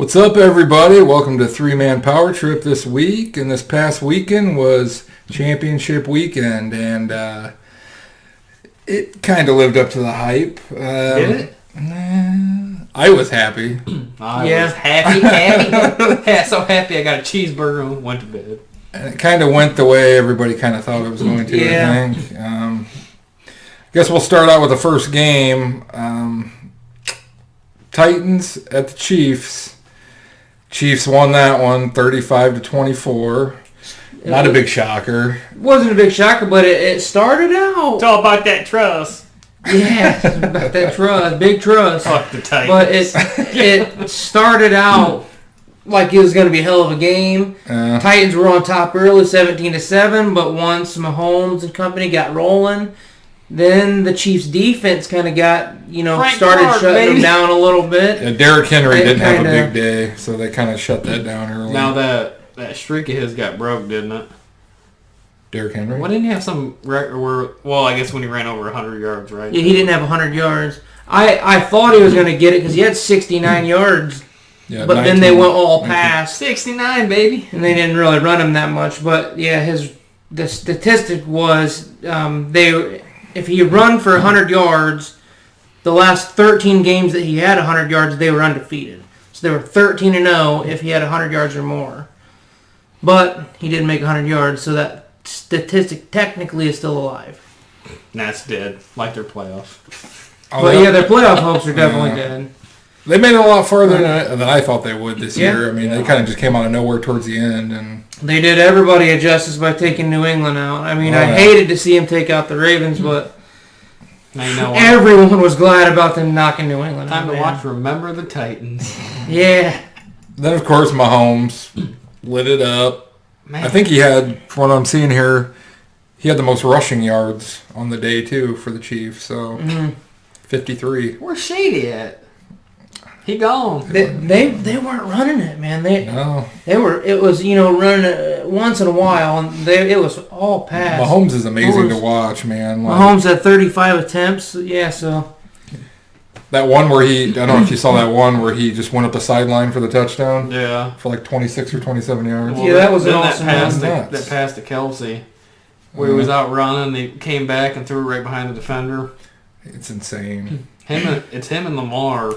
What's up, everybody? Welcome to Three Man Power Trip this week. And this past weekend was championship weekend, and it kind of lived up to the hype. Did it? I was happy. I was happy. So happy I got a cheeseburger and went to bed. And it kind of went the way everybody kind of thought it was going to, I think. I guess we'll start out with the first game. Titans at the Chiefs. Chiefs won that one 35-24. Not a big shocker. It wasn't a big shocker, but it started out. It's all about that trust. Yeah, it's about that trust, big trust. Fuck the Titans. But it started out like it was going to be a hell of a game. Titans were on top early, 17-7, but once Mahomes and company got rolling, then the Chiefs' defense kind of got, started shutting them down a little bit. Yeah, Derrick Henry didn't have a big day, so they kind of shut that down early. Now that streak of his got broke, didn't it? Derrick Henry? Well, didn't he have some record where, well, I guess when he ran over 100 yards, right? Yeah, he didn't have 100 yards. I thought he was going to get it because he had 69 yards. Yeah, but 19, then they went all past. 69, baby. And they didn't really run him that much. But, yeah, the statistic was if he run for 100 yards, the last 13 games that he had 100 yards, they were undefeated. So they were 13-0 if he had 100 yards or more. But he didn't make 100 yards, so that statistic technically is still alive. That's dead, like their playoff. But yeah, their playoff hopes are definitely dead. They made it a lot farther than I thought they would this year. I mean, they kind of just came out of nowhere towards the end. And they did everybody a justice by taking New England out. I mean, I hated to see him take out the Ravens, but now you know what? Everyone was glad about them knocking New England out. Time to watch Remember the Titans. Yeah. Then, of course, Mahomes lit it up. Man. I think he had, from what I'm seeing here, he had the most rushing yards on the day, too, for the Chiefs. So, 53. Where's Shady at? He gone. They weren't running it, man. They were. It was running once in a while, and it was all pass. Mahomes is amazing to watch, man. Mahomes had 35 attempts. Yeah, so that one where I don't know if you saw that one where he just went up the sideline for the touchdown. Yeah, for like 26 or 27 yards. Well, yeah, that was an awesome that pass to Kelsey, where he was out running. They came back and threw it right behind the defender. It's insane. It's him and Lamar.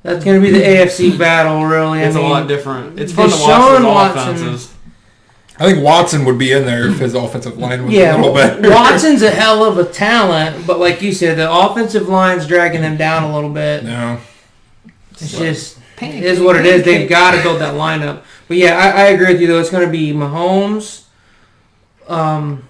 That's going to be the AFC battle, really. It's a lot different. It's fun to watch those offenses. I think Watson would be in there if his offensive line was a little better. Watson's a hell of a talent, but like you said, the offensive line's dragging them down a little bit. No. It is what it is. They've got to build that lineup. But yeah, I agree with you, though. It's going to be Mahomes,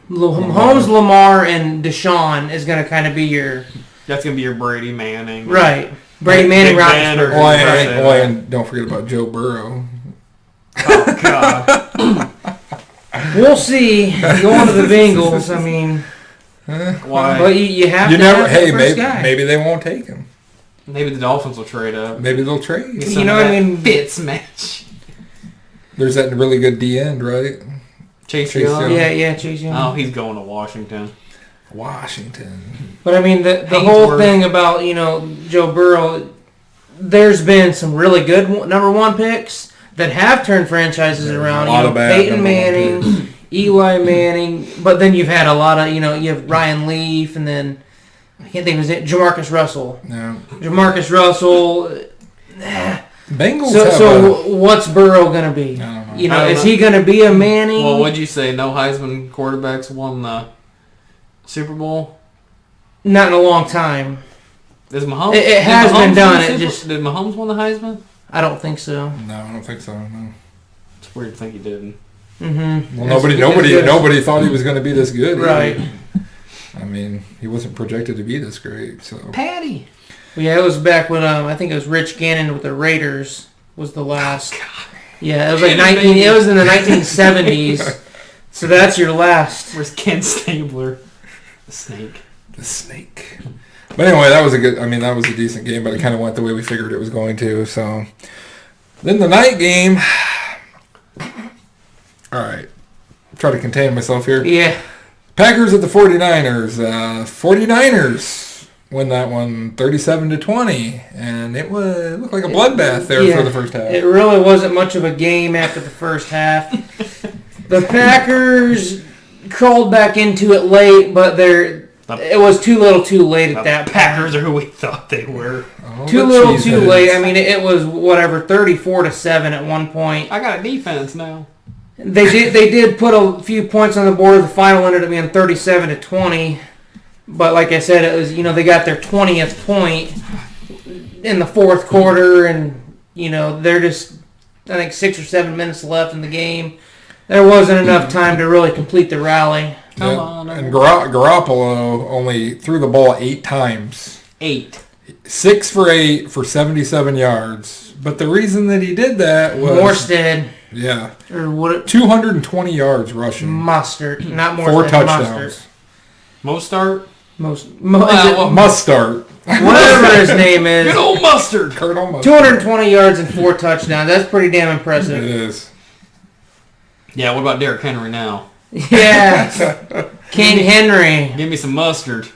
Lamar, and Deshaun is going to kind of be your... That's going to be your Brady Manning. Right. Brady Manning, Roethlisberger. And don't forget about Joe Burrow. Oh, God. We'll see. Going to the Bengals, I mean... Why? But you have to have the first guy. Maybe they won't take him. Maybe the Dolphins will trade up. Maybe they'll trade. You know what I mean? Fitz match. There's that really good D end, right? Chase Young. Yeah, Chase Young. Oh, he's going to Washington. But I mean, the whole thing about, Joe Burrow, there's been some really good number one picks that have turned franchises around. Peyton Manning, Eli Manning, but then you've had a lot of, you have Ryan Leaf, and then, I can't think of his name, Jamarcus Russell. No. Jamarcus Russell. Bengals So what's Burrow going to be? I don't know. Is he going to be a Manning? Well, what'd you say? No Heisman quarterbacks won the Super Bowl? Not in a long time. Is Mahomes? It has been done. Did Mahomes win the Heisman? I don't think so. No, I don't think so. No. It's weird to think he didn't. Mm-hmm. Well, nobody thought he was going to be this good. Right. I mean, he wasn't projected to be this great. So. Patty. Well, yeah, it was back when I think it was Rich Gannon with the Raiders was the last. Oh, God. Yeah, it was like It was in the 1970s. So that's your last. Where's Ken Stabler? The snake. But anyway, that was a decent game, but it kind of went the way we figured it was going to. So then the night game. All right. Try to contain myself here. Yeah. Packers at the 49ers. 49ers win that one 37-20, and it looked like a bloodbath there for the first half. It really wasn't much of a game after the first half. The Packers crawled back into it late, but it was too little too late at that point. Packers are who we thought they were. Oh, Too little too late. I mean, it was, 34-7 at one point. I got a defense now. They did put a few points on the board. The final ended up being 37-20. But like I said, it was, they got their 20th point in the fourth quarter, and they're just, I think, 6 or 7 minutes left in the game. There wasn't enough time to really complete the rally. Come on. And Garoppolo only threw the ball 8 times. 8. 6 for 8 for 77 yards. But the reason that he did that was Morstead. Yeah. Or what? 220 yards rushing. Mustard, not Morstead. 4 touchdowns. Mostert? Must start. Whatever his name is. Good old Mustard. Colonel Mustard. 220 yards and 4 touchdowns. That's pretty damn impressive. It is. Yeah, what about Derrick Henry now? Yeah. King Henry. Give me some mustard.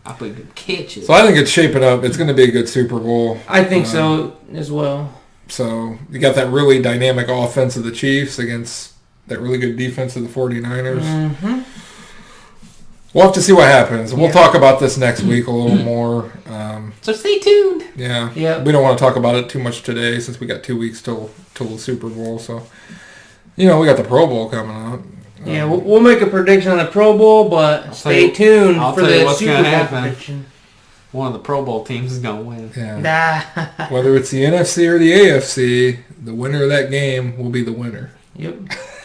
I'll put good catches. So I think it's shaping up. It's going to be a good Super Bowl. I think so as well. So you got that really dynamic offense of the Chiefs against that really good defense of the 49ers. Mm-hmm. We'll have to see what happens. We'll talk about this next week a little more. So stay tuned. Yeah. Yep. We don't want to talk about it too much today since we got 2 weeks till the Super Bowl. So, we got the Pro Bowl coming up. Yeah, we'll make a prediction on the Pro Bowl, but stay tuned for the Super Bowl prediction. One of the Pro Bowl teams is going to win. Yeah. Whether it's the NFC or the AFC, the winner of that game will be the winner. Yep.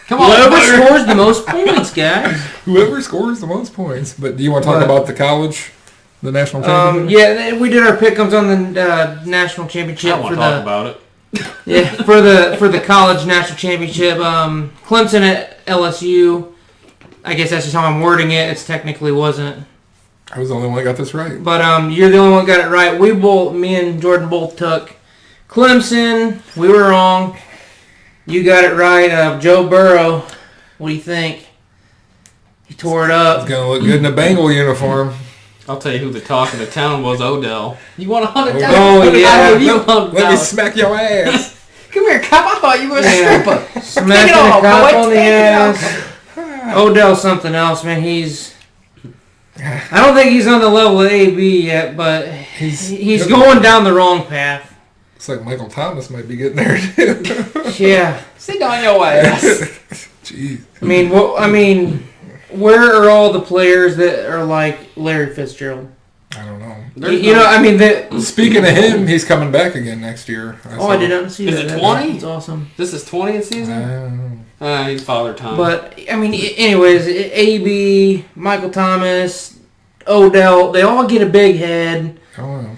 Come on, whoever scores the most points, guys. Whoever scores the most points. But do you want to talk about the college, the national championship? Yeah, we did our pick'ems on the national championship. I want to talk about it. Yeah, for the college national championship. Clemson at LSU. I guess that's just how I'm wording it. It technically wasn't. I was the only one that got this right. But you're the only one that got it right. Me and Jordan both took Clemson. We were wrong. You got it right. Joe Burrow. What do you think? He tore it up. He's going to look good in a Bengal uniform. I'll tell you who the talk of the town was, Odell. You want $100? Oh, yeah. Let me smack your ass. Come here, cop. I thought you were a stripper. Smacking a cop on the ass. Odell's something else, man. I don't think he's on the level of AB yet, but he's going down the wrong path. Looks like Michael Thomas might be getting there, too. Yeah. Sit on your ass. Jeez. I mean, where are all the players that are like Larry Fitzgerald? I don't know. Speaking of him, he's coming back again next year. I did not see that. Is it 20? That's awesome. This is 20th season? He's father time. But, anyways, AB, Michael Thomas, Odell, they all get a big head. Oh, no.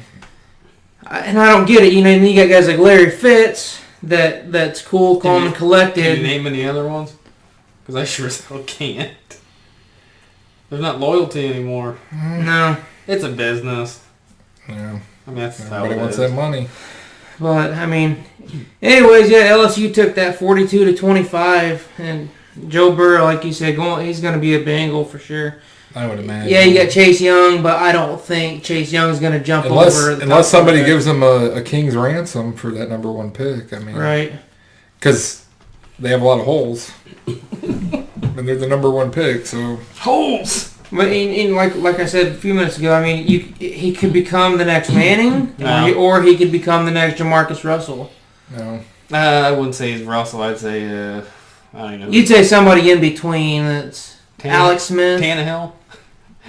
And I don't get it. And you got guys like Larry Fitz that's cool, calm, and collected. Can you name any other ones? Because I sure as hell can't. There's not loyalty anymore. No. It's a business. Yeah. That's how everybody wants that money. But, anyways, LSU took that 42-25. And Joe Burrow, like you said, he's going to be a Bengal for sure. I would imagine. Yeah, you got Chase Young, but I don't think Chase Young is going to jump over. Unless somebody gives him a king's ransom for that number 1 pick. Right. Because they have a lot of holes. And they're the number 1 pick, so. Holes! But like I said a few minutes ago, he could become the next Manning, or he could become the next Jamarcus Russell. No. I wouldn't say he's Russell. I'd say, I don't know. You'd say somebody in between that's Alex Smith. Tannehill?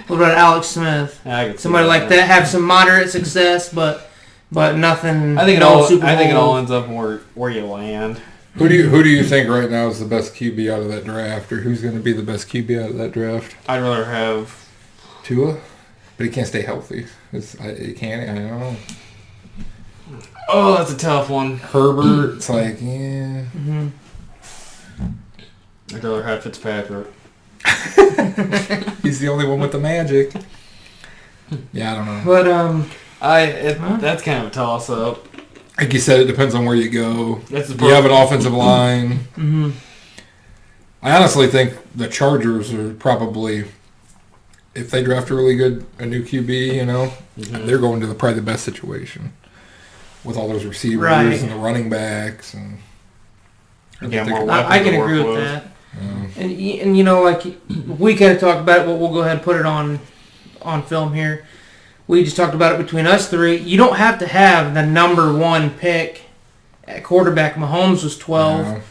What about Alex Smith? Somebody like that, have some moderate success, but nothing. I think it all ends up where you land. Who do you think right now is the best QB out of that draft, or who's going to be the best QB out of that draft? I'd rather have Tua, but he can't stay healthy. He can't. I don't know. Oh, that's a tough one. Herbert, it's like, yeah. Mm-hmm. I'd rather have Fitzpatrick. He's the only one with the magic. Yeah, I don't know. But that's kind of a toss-up. Like you said, it depends on where you go. Do you have an offensive line? Mm-hmm. I honestly think the Chargers are probably if they draft a new QB, they're going to probably the best situation with all those receivers and the running backs and. I can agree with that. And like we kind of talked about it, but we'll go ahead and put it on film here. We just talked about it between us three. You don't have to have the number 1 pick at quarterback. Mahomes was 12.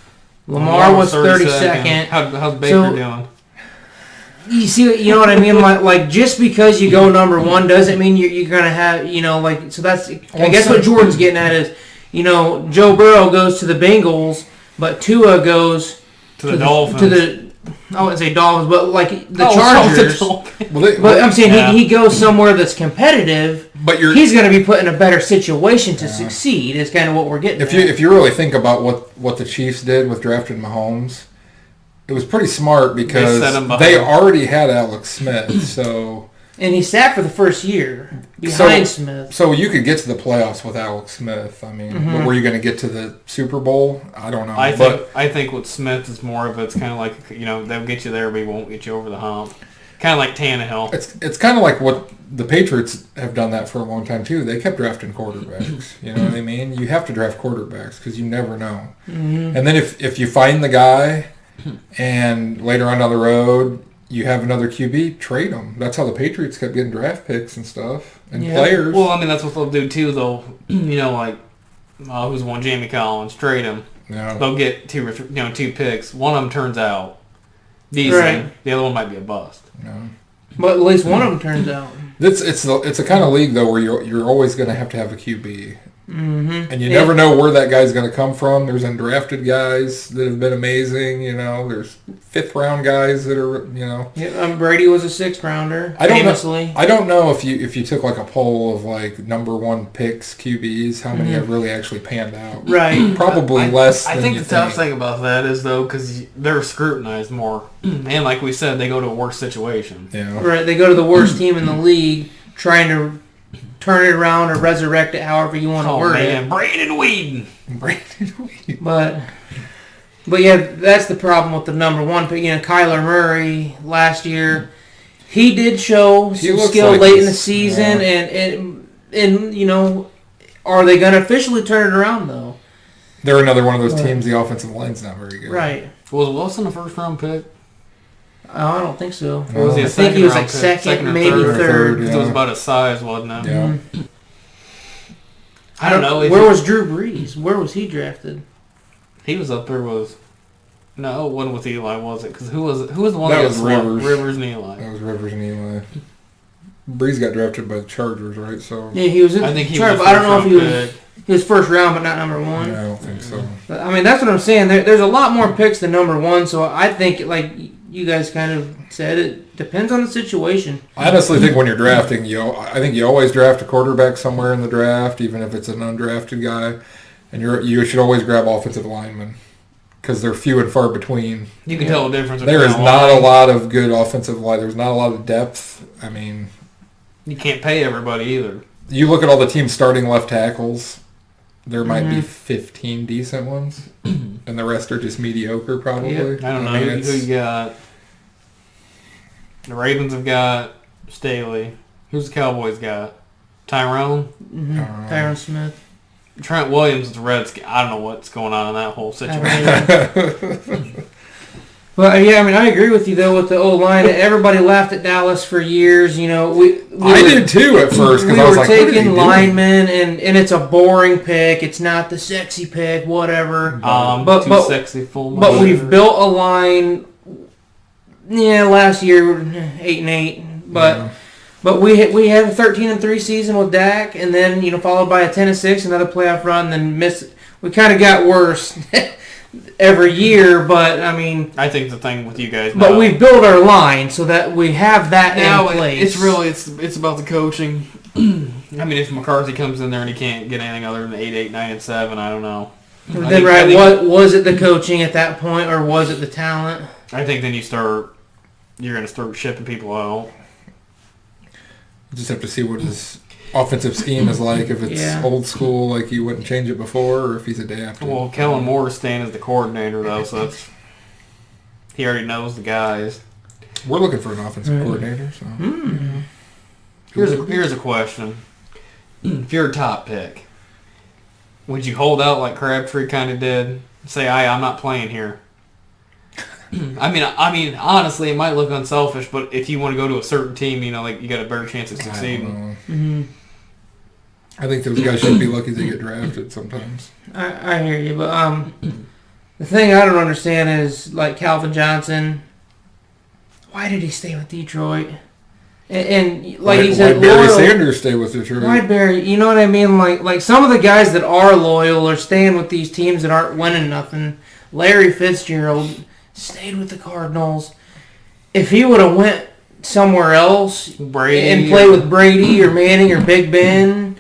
Lamar was 32nd. How's Baker doing? You see, you know what I mean? Like just because you go number 1 doesn't mean you're going to have, so that's, I guess what Jordan's getting at is, Joe Burrow goes to the Bengals, but Tua goes to the Dolphins. I wouldn't say Dolphins, but like the Chargers. But I'm saying he goes somewhere that's competitive. But he's going to be put in a better situation to succeed. Is kind of what we're getting. If you really think about what the Chiefs did with drafting Mahomes, it was pretty smart because they already had Alex Smith. So and he sat for the first year behind Smith. So you could get to the playoffs with Alex Smith. I mean, but were you going to get to the Super Bowl? I don't know. I think with Smith is more of it's kind of like they'll get you there, but he won't get you over the hump. Kind of like Tannehill. It's kind of like what the Patriots have done that for a long time too. They kept drafting quarterbacks. You know what I mean? You have to draft quarterbacks because you never know. Mm-hmm. And then if you find the guy, and later on down the road you have another QB, trade him. That's how the Patriots kept getting draft picks and stuff and players. Well, I mean that's what they'll do too, though. Like who's one? Jamie Collins, trade him. Yeah. They'll get two picks. One of them turns out decent. Right. The other one might be a bust. Yeah. But at least one of them turns out. It's a kind of league though where you're always going to have a QB. Mm-hmm. And you never know where that guy's going to come from. There's undrafted guys that have been amazing. There's 5th round guys that are Yeah, Brady was a 6th rounder. I don't know if you took like a poll of like number 1 picks QBs, how many have really actually panned out. Right. Probably less. I think the tough thing about that is though because they're scrutinized more, and like we said, they go to a worse situation. Yeah. Right. They go to the worst team in the league, trying to turn it around or resurrect it, however you want to word it. Brandon Weeden. But yeah, that's the problem with the number 1 pick. Kyler Murray last year, he did show some skill late in the season, and are they going to officially turn it around though? They're another one of those teams. The offensive line's not very good. Right. Was Wilson a 1st round pick? I don't think so. Or was he I think he was like second maybe third. It was about his size, wasn't it? Yeah. Mm-hmm. I don't know. Where was Drew Brees? Where was he drafted? He was up there with... No, it wasn't with Eli, was it? Because who was the one that that was Rivers. Rivers and Eli. That was Rivers and Eli. Brees got drafted by the Chargers, right? So yeah, he was. I think he was. I don't know if he was 1st round, but not number 1. Yeah, I don't think so. But, I mean, that's what I'm saying. There's a lot more picks than number 1, so I think like you guys kind of said, it depends on the situation. I honestly think when you're drafting, I think you always draft a quarterback somewhere in the draft, even if it's an undrafted guy, and you should always grab offensive linemen because they're few and far between. You can tell the difference. There is not a lot of good offensive line. There's not a lot of depth. I mean, you can't pay everybody either. You look at all the teams starting left tackles. There might be 15 decent ones, and the rest are just mediocre, probably. Yeah. I don't know who you got. The Ravens have got Staley. Who's the Cowboys got? Tyrone? Mm-hmm. Tyron Smith. Trent Williams is the Redskins. I don't know what's going on in that whole situation. But yeah, I mean, I agree with you though with the O-line. Everybody laughed at Dallas for years. I did too at first because I was like, taking linemen, and it's a boring pick. It's not the sexy pick, whatever. Too sexy, full. But we've built a line. Yeah, last year 8-8, but we had a 13-3 season with Dak, and then followed by a 10-6, another playoff run, then missed. We kind of got worse every year, but I mean, I think the thing with you guys, but we've built our line so that we have that now in place. It's really it's about the coaching. I mean, if McCarthy comes in there and he can't get anything other than 8-8, 9-7, I don't know. Then what was it the coaching at that point, or was it the talent? I think then you're going to start shipping people out. You just have to see what his offensive scheme is like. If it's old school, like you wouldn't change it before, or if he's adapted. Well, Kellen Moore is staying as the coordinator, though, so he already knows the guys. We're looking for an offensive coordinator. So here's a question: if you're a top pick, would you hold out like Crabtree kind of did? Say, I'm not playing here. I mean, honestly, it might look unselfish, but if you want to go to a certain team, you got a better chance of succeeding. I think those guys should be lucky they get drafted sometimes. I hear you, but the thing I don't understand is like Calvin Johnson. Why did he stay with Detroit? And like he said, why Barry Sanders stay with Detroit? Why Barry? You know what I mean? Like some of the guys that are loyal are staying with these teams that aren't winning nothing. Larry Fitzgerald stayed with the Cardinals. If he would have went somewhere else and played with Brady or Manning or Big Ben,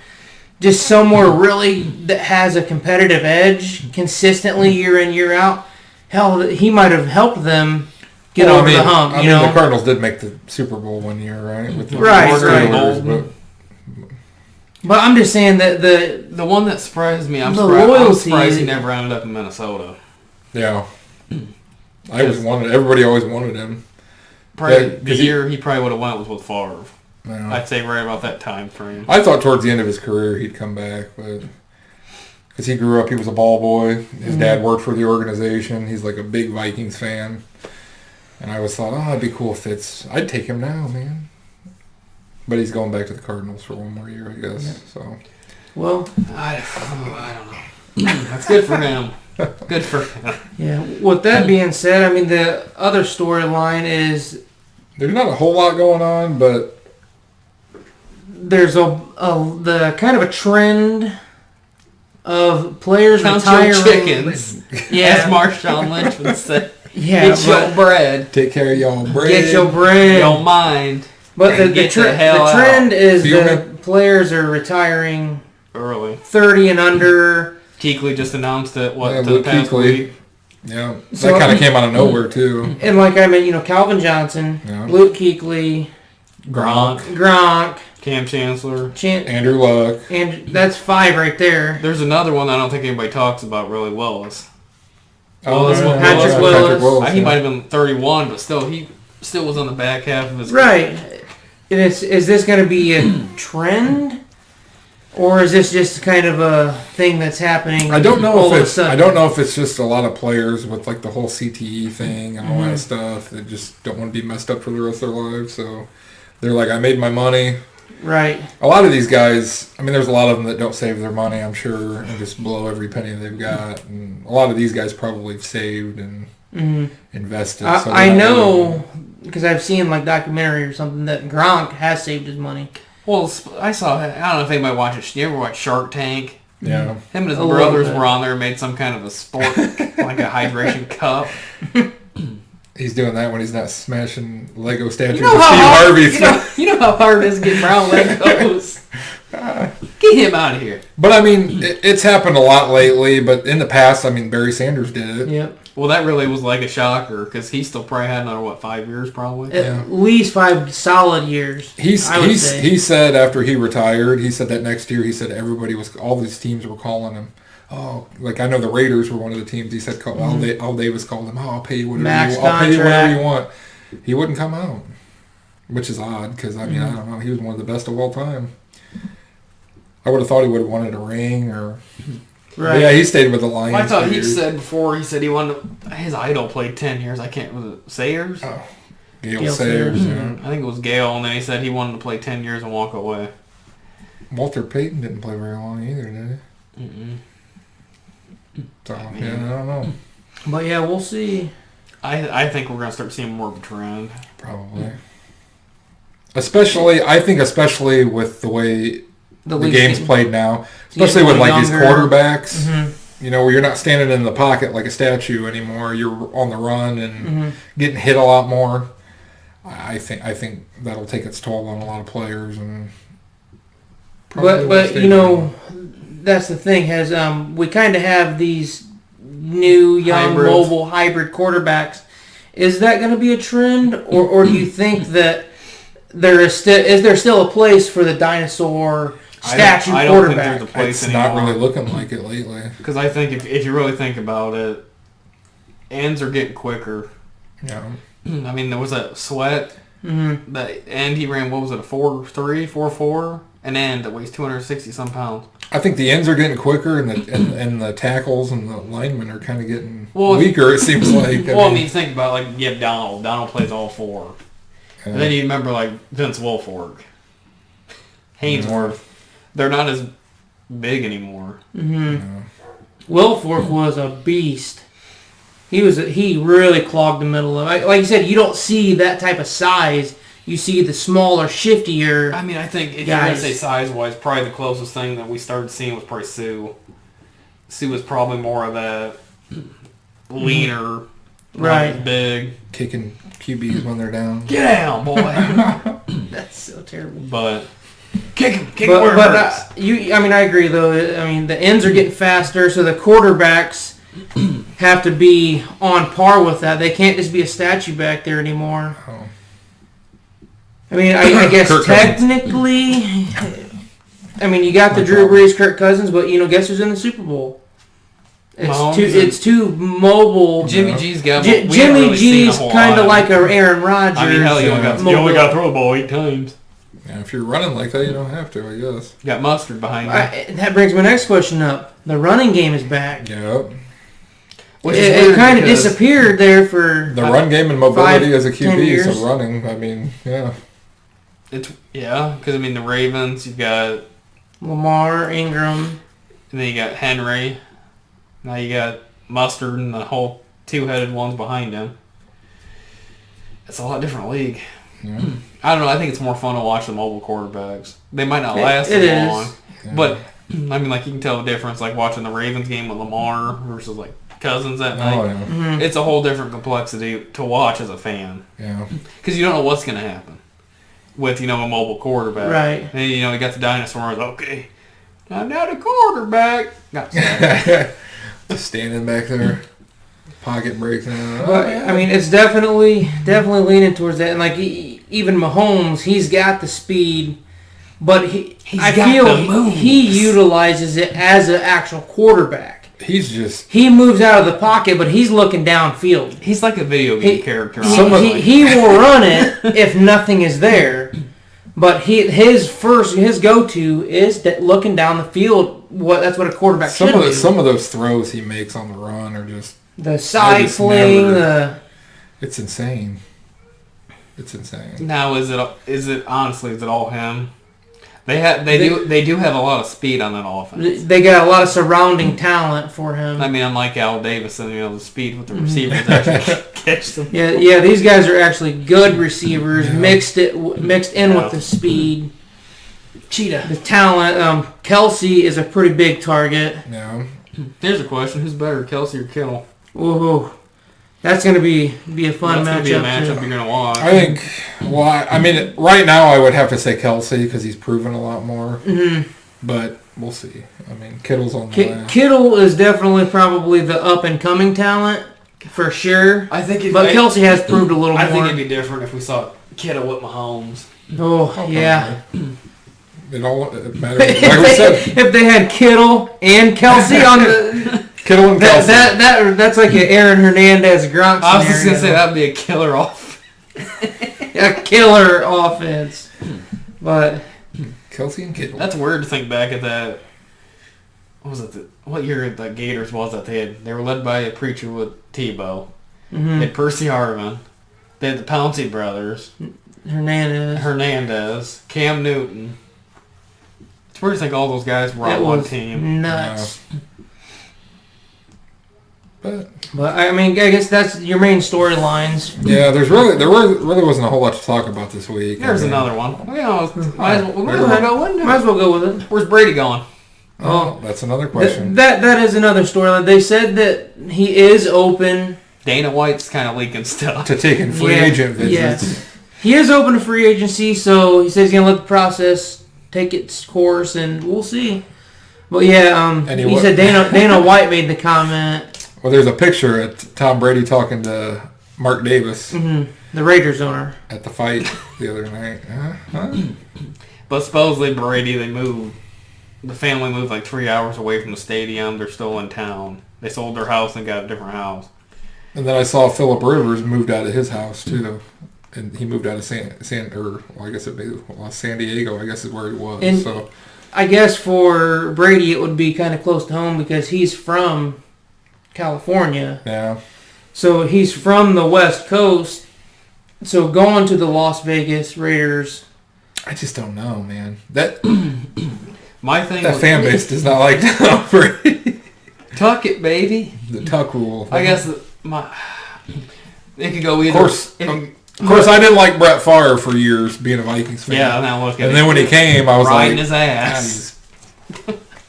just somewhere really that has a competitive edge consistently year in, year out, hell, he might have helped them get over the hump. The Cardinals did make the Super Bowl one year, right? With the right. But I'm just saying that the one that surprised me, I'm surprised he never ended up in Minnesota. Yeah. Everybody always wanted him. Probably the year he probably would have went was with Favre. Yeah. I'd say right about that time frame. I thought towards the end of his career he'd come back, but because he grew up, he was a ball boy. His dad worked for the organization. He's like a big Vikings fan. And I always thought, it'd be cool if I'd take him now, man. But he's going back to the Cardinals for one more year, I guess. Yeah. So, well, I don't know. That's good for him. Good for him. Yeah. With that being said, I mean, the other storyline is there's not a whole lot going on, but there's the kind of a trend of players retiring. Chickens. Yeah. As Marshawn Lynch would say. Yeah. Get your bread. Take care of your bread. Get your bread. Your mind. But the trend is the players are retiring early. 30 and under. Kuechly just announced it, the past week. Yeah, that kind of came out of nowhere, too. And Calvin Johnson, Luke Kuechly, Gronk, Cam Chancellor, Andrew Luck. And that's 5 right there. There's another one that I don't think anybody talks about really, Willis. Patrick Willis. He might have been 31, but still, he still was on the back half of his career. Right. And is this going to be a trend? Or is this just kind of a thing that's happening? I don't know if it's just a lot of players with like the whole CTE thing and all that stuff that just don't want to be messed up for the rest of their lives. So they're like, I made my money. Right. A lot of these guys, there's a lot of them that don't save their money, I'm sure, and just blow every penny they've got. And a lot of these guys probably saved and invested. I know because I've seen like documentary or something that Gronk has saved his money. Well, I saw. I don't know if anybody watched it. You ever watch Shark Tank? Yeah. Him and his brothers were on there and made some kind of a sport, like a hydration cup. He's doing that when he's not smashing Lego statues of Steve Harvey. You know how hard it is to get brown Legos. Get him out of here. But it's happened a lot lately. But in the past, Barry Sanders did it. Yep. Well, that really was like a shocker because he still probably had another 5 years, probably. At least 5 solid years. He said after he retired, he said that next year, he said all these teams were calling him. Oh, like I know the Raiders were one of the teams. He said, Al Davis called him. Oh, I'll pay you whatever you want. He wouldn't come out, which is odd because I don't know. He was one of the best of all time. I would have thought he would have wanted a ring or. Right. Yeah, he stayed with the Lions. Well, I thought he said he wanted his idol played 10 years. Was it Sayers? Oh, Gale Sayers. Yeah. I think it was Gale, and then he said he wanted to play 10 years and walk away. Walter Payton didn't play very long either, did he? Mm-mm. So, I don't know. But yeah, we'll see. I think we're going to start seeing more of a trend. Probably. Especially with the way the game's played now, especially with like these quarterbacks, where you're not standing in the pocket like a statue anymore. You're on the run and getting hit a lot more. I think that'll take its toll on a lot of players. And but that's the thing. We kind of have these new young mobile hybrid quarterbacks. Is that going to be a trend, or do you think that is there still a place for the dinosaur statue quarterback? I don't think there's a place anymore. It's not really looking like it lately. Because I think if you really think about it, ends are getting quicker. Yeah. I mean, there was a Sweat. Mm-hmm. The end he ran, what was it, a 4.3, 4.4? An end that weighs 260 some pounds. I think the ends are getting quicker, and the tackles and the linemen are kind of getting weaker. It seems like. I mean, think about you have Donald. Donald plays all four. And then you remember Vince Wilfork, Hainsworth. They're not as big anymore. Mm-hmm. Yeah. Wilfork was a beast. He really clogged the middle of it. Like you said, you don't see that type of size. You see the smaller, shiftier. I mean, I think if you're going to say size-wise, probably the closest thing that we started seeing was probably Sue. Sue was probably more of a leaner, right, big. Kicking QBs when they're down. Get down, boy. That's so terrible. But kick where it hurts. I agree, though. I mean, the ends are getting faster, so the quarterbacks have to be on par with that. They can't just be a statue back there anymore. Oh. I mean, I guess technically, you got the Drew Brees, Kirk Cousins, but guess who's in the Super Bowl? It's too mobile. Jimmy G's got. Jimmy G's kind of like a Aaron Rodgers. I mean, hell, you only got to throw the ball 8 times. Yeah, if you're running like that, you don't have to, I guess. You got Mustard behind you. That brings my next question up. The running game is back. Yep. It kind of disappeared there for the run game and mobility as a QB. So running, yeah. Because the Ravens, you've got Lamar, Ingram, and then you got Henry. Now you got Mustard and the whole two-headed ones behind him. It's a lot different league. Yeah. I don't know. I think it's more fun to watch the mobile quarterbacks. They might not last as long, but you can tell the difference. Like watching the Ravens game with Lamar versus Cousins that night. Oh, yeah. Mm-hmm. It's a whole different complexity to watch as a fan. Yeah. Because you don't know what's going to happen with a mobile quarterback. Right. And you got the dinosaurs. Okay, I'm now the quarterback. Just standing back there, pocket breaks. But it's definitely leaning towards that. And even Mahomes, he's got the speed, but he utilizes it as an actual quarterback. He moves out of the pocket, but he's looking downfield. He's like a video game character. He will run it if nothing is there, but his go-to is looking down the field. That's what a quarterback should do. Some of those throws he makes on the run are just the side fling. It's insane. It's insane. Now is it all him? They do have a lot of speed on that offense. They got a lot of surrounding talent for him. Unlike Al Davis, the speed with the receivers actually catch them. Yeah. These guys are actually good receivers mixed in with the speed. Cheetah. The talent. Kelsey is a pretty big target. Yeah. Here's a question: who's better, Kelsey or Kittle? Ooh. That's going to be a fun matchup. That's going to be a matchup you're going to watch. I think, right now I would have to say Kelsey because he's proven a lot more. Mm-hmm. But we'll see. Kittle's on the list. Kittle is definitely probably the up-and-coming talent, for sure. But Kelsey has proved a little more. I think it'd be different if we saw Kittle with Mahomes. Oh, yeah. It matters. Like we said. If they had Kittle and Kelsey on the... Kittle and Kelsey. That's like an Aaron Hernandez Gronk scenario. I was just going to say that would be a killer off. A killer offense. But Kelsey and Kittle. That's weird to think back at that. What was it? What year the Gators was that they had? They were led by a preacher with Tebow. Mm-hmm. They had Percy Harvin. They had the Pouncey brothers. Hernandez. Cam Newton. It's weird to think all those guys were on one team. Nuts. Yeah. But I guess that's your main storylines. Yeah, there really wasn't a whole lot to talk about this week. There's another one. Might as well go with it. Where's Brady going? Oh, that's another question. That is another storyline. They said that he is open. Dana White's kind of leaking stuff to taking free agent visits. Yes. He is open to free agency, so he says he's gonna let the process take its course, and we'll see. But yeah, he said Dana White made the comment. Well, there's a picture of Tom Brady talking to Mark Davis, the Raiders owner, at the fight the other night. But supposedly Brady, the family moved like 3 hours away from the stadium. They're still in town. They sold their house and got a different house. And then I saw Phillip Rivers moved out of his house too, and he moved out of San Diego. I guess is where he was. And so I guess for Brady it would be kind of close to home because he's from California. yeah, So he's from the West Coast. So going to the Las Vegas Raiders, I just don't know, man. That My thing that was, fan base does not like Tom Brady. tuck it, baby. The tuck rule. I guess it could go either. Of course, I didn't like Brett Favre for years, being a Vikings fan. Yeah, now look at it. And then when he came, I was riding like, his ass.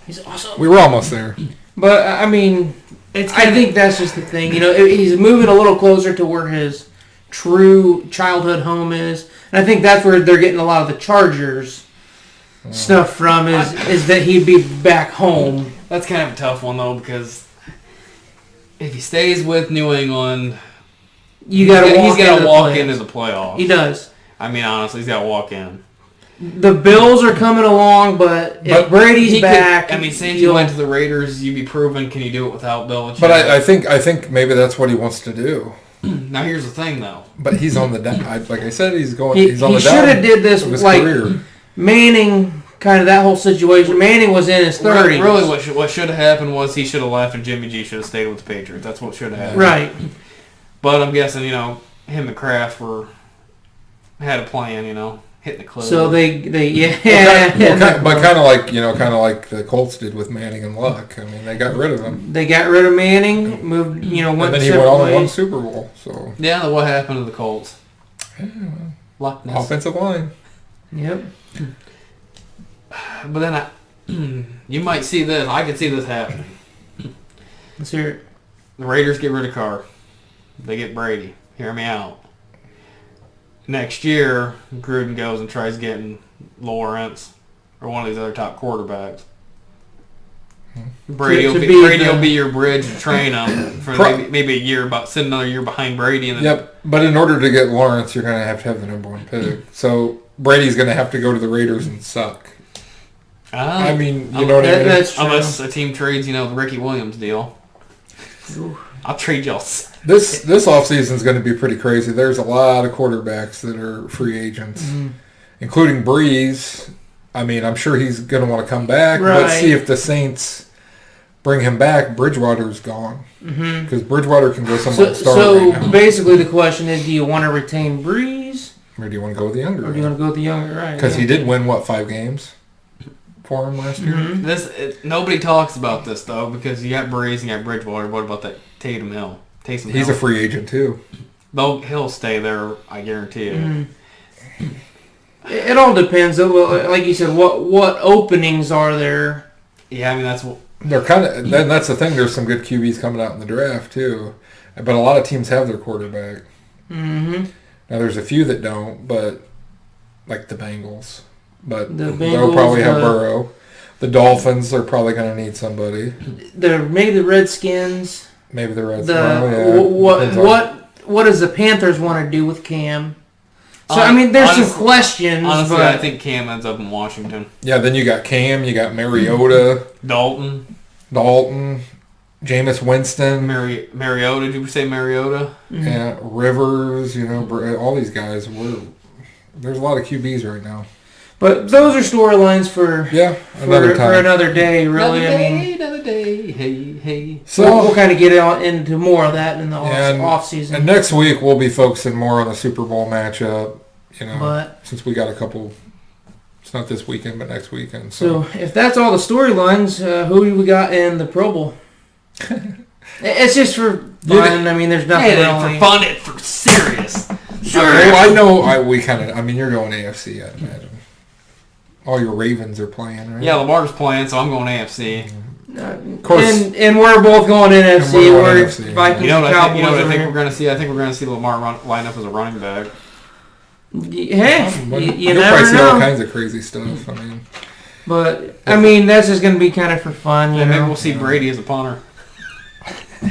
he's awesome. we were almost there. But I mean, I think that's just the thing. You know, he's moving a little closer to where his true childhood home is, and I think that's where they're getting a lot of the Chargers stuff from. Is that he'd be back home? That's kind of a tough one though, because if he stays with New England, He's got to walk into the playoffs. He does. I mean, honestly, he's got to walk in. The Bills are coming along, but if Brady's back, since you went to the Raiders, you'd be proven. Can you do it without Belichick? But I think maybe that's what he wants to do. Now here's the thing, though. But he's on the down. Like I said, he's on the down. He should have did this like career. Manning. Kind of that whole situation. Manning was in his 30s. Really, what should have happened was he should have left and Jimmy G should have stayed with the Patriots. That's what should have happened. Right. But I'm guessing, him and Kraft had a plan, hitting the club. So they but kind of like the Colts did with Manning and Luck. I mean, they got rid of him. They got rid of Manning, moved, went and then he separate went on and ways. won Super Bowl. So yeah, what happened to the Colts? Luckness. Offensive line. Yep. But then you might see this. I could see this happening. Let's hear it. The Raiders get rid of Carr. They get Brady. Hear me out. Next year, Gruden goes and tries getting Lawrence or one of these other top quarterbacks. Brady will be your bridge to train them for maybe a year, sit another year behind Brady. And then, yep, but in order to get Lawrence, you're going to have the number one pick. So Brady's going to have to go to the Raiders and suck. I mean, you know what I mean? That's true. Unless a team trades, the Ricky Williams deal. I'll trade y'all. This offseason is going to be pretty crazy. There's a lot of quarterbacks that are free agents, including Breeze. I mean, I'm sure he's going to want to come back. Right. Let's see if the Saints bring him back. Bridgewater's gone. Because Bridgewater can go somewhere and start right now. Basically the question is, do you want to retain Breeze? Or do you want to go with the younger? Or do you want to go with the younger? Right. Because he did win, 5 games for him last year? Nobody talks about this, though, because you got Breeze and you got Bridgewater. What about that Taysom Hill? He's a free agent, too. He'll stay there, I guarantee you. It all depends. Like you said, what openings are there? Yeah, I mean, that's what... They're kind of... Then that's the thing. There's some good QBs coming out in the draft, too. But a lot of teams have their quarterback. Mm-hmm. Now, there's a few that don't, but... Like the Bengals. But they'll probably have Burrow. The Dolphins are probably going to need somebody. Maybe the Redskins. Maybe the Redskins. What does the Panthers want to do with Cam? So, I mean, there's some questions. Honestly, but I think Cam ends up in Washington. Yeah, then you got Cam, you got Mariota. Dalton. Jameis Winston. Mariota, did you say Mariota? Mm-hmm. Yeah, Rivers, all these guys. There's a lot of QBs right now. But those are storylines for another time. For another day, really. Another day. Hey. So we'll kind of get into more of that in the off season. And next week we'll be focusing more on the Super Bowl matchup. Since we got a couple. It's not this weekend, but next weekend. So if that's all the storylines, who do we got in the Pro Bowl? It's just for fun. I mean, there's nothing for fun. It's for serious. Sure. Well, I know. You're going AFC, I imagine. All your Ravens are playing, right? Yeah, Lamar's playing, so I'm going AFC. Of course. And we're both going NFC. We're NFC. Vikings and Cowboys. I think we're going to see? I think we're going to see Lamar line up as a running back. Hey, you You'll never probably see know. all kinds of crazy stuff. I mean, that's just going to be kind of for fun. Maybe we'll see Brady as a punter.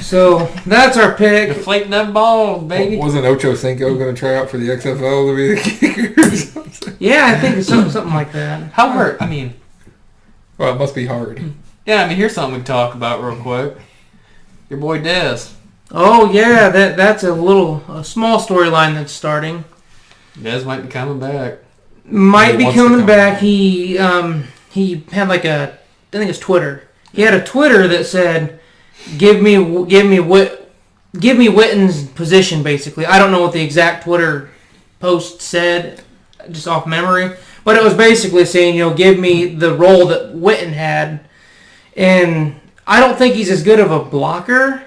So that's our pick. Deflating them balls, baby. Wasn't Ocho Cinco going to try out for the XFL to be the kicker or something? Yeah, I think it's something like that. How hard? I mean, well, it must be hard. Yeah, I mean, here's something we can talk about real quick. Your boy Dez. Oh yeah, that's a small storyline that's starting. Dez might be coming back. Might be coming back. He had like I think it's Twitter. He had a Twitter that said, "Give me Witten's position." Basically, I don't know what the exact Twitter post said, just off memory, but it was basically saying, give me the role that Witten had, and I don't think he's as good of a blocker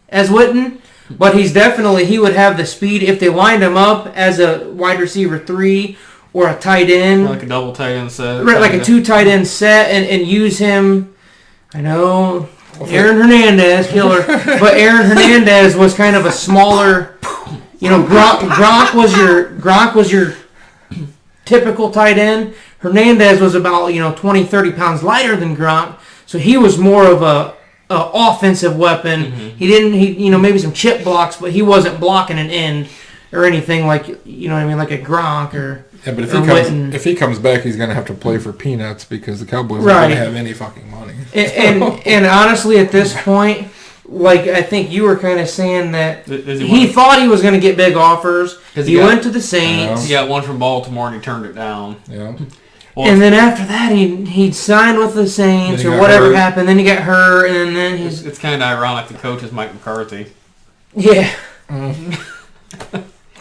as Witten, but he would have the speed if they lined him up as a wide receiver 3 or a tight end. Like a double tight end set. Right, like a 2 tight end set and use him. I know, Aaron Hernandez, killer. But Aaron Hernandez was kind of a smaller, Gronk was your typical tight end. Hernandez was about, 20, 30 pounds lighter than Gronk. So he was more of a offensive weapon. Mm-hmm. He maybe some chip blocks, but he wasn't blocking an end or anything like, like a Gronk or. Yeah, but if he comes back, he's going to have to play for peanuts because the Cowboys aren't going to have any fucking money. And honestly, at this point, I think you were kind of saying that he thought he was going to get big offers. He went to the Saints. He got one from Baltimore and he turned it down. Yeah. Well, and then after that, he'd signed with the Saints or whatever happened. Then he got hurt, and then he's... It's kind of ironic the coach is Mike McCarthy. Yeah.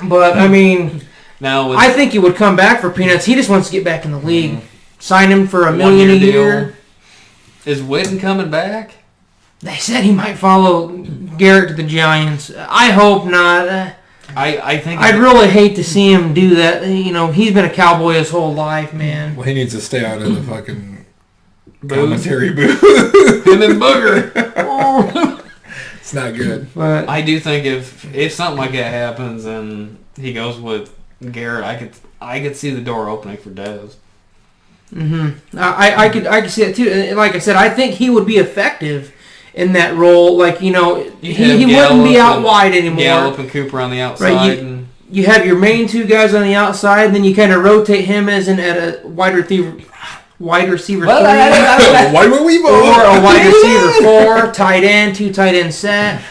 But, I mean... Now I think he would come back for peanuts. He just wants to get back in the league. Sign him for $1 million a year. Is Witten coming back? They said he might follow Garrett to the Giants. I hope not. I think I'd really hate to see him do that. He's been a Cowboy his whole life, man. Well, he needs to stay out of the fucking commentary booth. Him and Booger. It's not good. But I do think if something like that happens and he goes with Garrett, I could see the door opening for Dez. Mm-hmm. I could see it too. And like I said, I think he would be effective in that role. He wouldn't be out wide anymore. Gallup and Cooper on the outside. Right, you have your main 2 guys on the outside, and then you kind of rotate him as at a wide receiver 3. Or a wide receiver 4, tight end, 2 tight end set.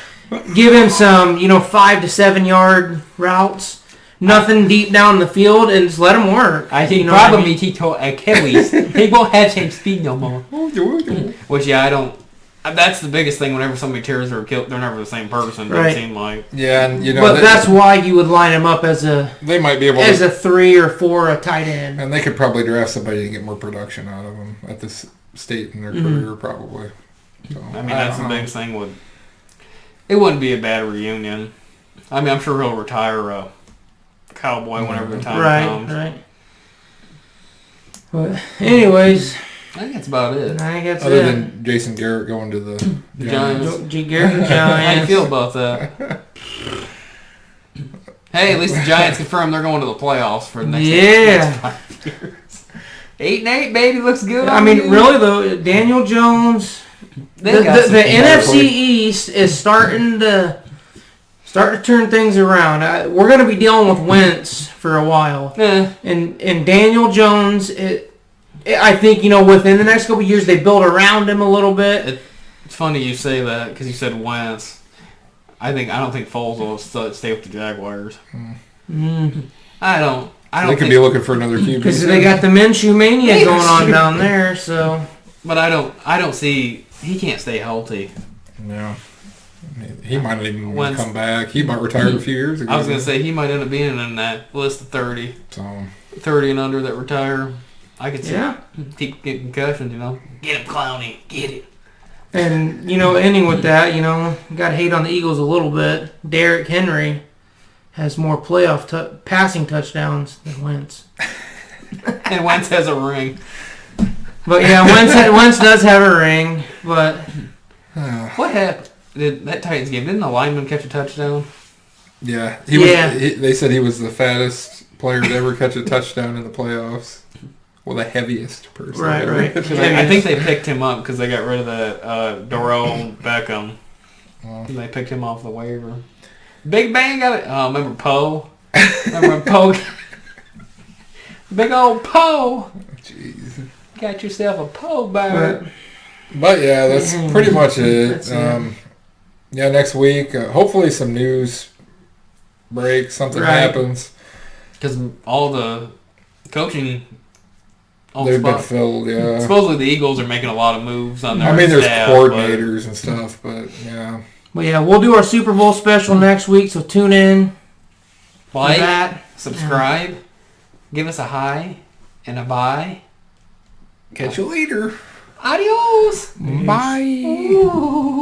Give him some, 5 to 7 yard routes. Nothing deep down the field, and just let him work. I think probably he told Achilles he won't have same speed no more. Which, I don't... That's the biggest thing. Whenever somebody tears or kills, they're never the same person. Right. It seems like. Yeah, and but that's why you would line him up as a. They might be able as a 3 or 4, a tight end. And they could probably draft somebody to get more production out of them at this state in their career, probably. So, that's the biggest thing. It wouldn't be a bad reunion. I'm sure he'll retire a Cowboy whenever the time comes. Right. But anyways. I think that's about it. Other than Jason Garrett going to the Giants. Giants. How do you feel about that? Hey, at least the Giants confirmed they're going to the playoffs for the next 5 years. 8-8, baby, looks good. Really though, Daniel Jones. The NFC East is starting to turn things around. We're going to be dealing with Wentz for a while, and Daniel Jones. I think, within the next couple of years, they build around him a little bit. It's funny you say that because you said Wentz. I don't think Foles will stay with the Jaguars. I don't. They could be looking for another QB because they got the Minshew mania going on down there. So, but I don't see he can't stay healthy. No, he might not even come back. He might retire a few years ago. I was gonna say he might end up being in that list of 30, 30 and under that retire. I could see keep getting concussions, Get him, Clowney. Get it. And, ending with that, got to hate on the Eagles a little bit. Derrick Henry has more playoff passing touchdowns than Wentz. And Wentz has a ring. But, yeah, Wentz does have a ring, but... What happened? That Titans game, didn't the lineman catch a touchdown? Yeah. They said he was the fattest player to ever catch a touchdown in the playoffs. Well, the heaviest person. Right. I think they picked him up because they got rid of that Dorrell Beckham. They picked him off the waiver. Big Bang got it. Oh, remember Poe? Remember when Poe? Big old Poe. Jeez. Got yourself a Poe bear. But yeah, that's pretty much it. Yeah, next week. Hopefully some news breaks, something happens. Because all the coaching... They've been filled, yeah. Supposedly the Eagles are making a lot of moves on their there's staff, coordinators and stuff, but yeah. Well, yeah, we'll do our Super Bowl special next week, so tune in. Like, that. subscribe, give us a hi and a bye. Catch you later. Adios. Bye. Ooh.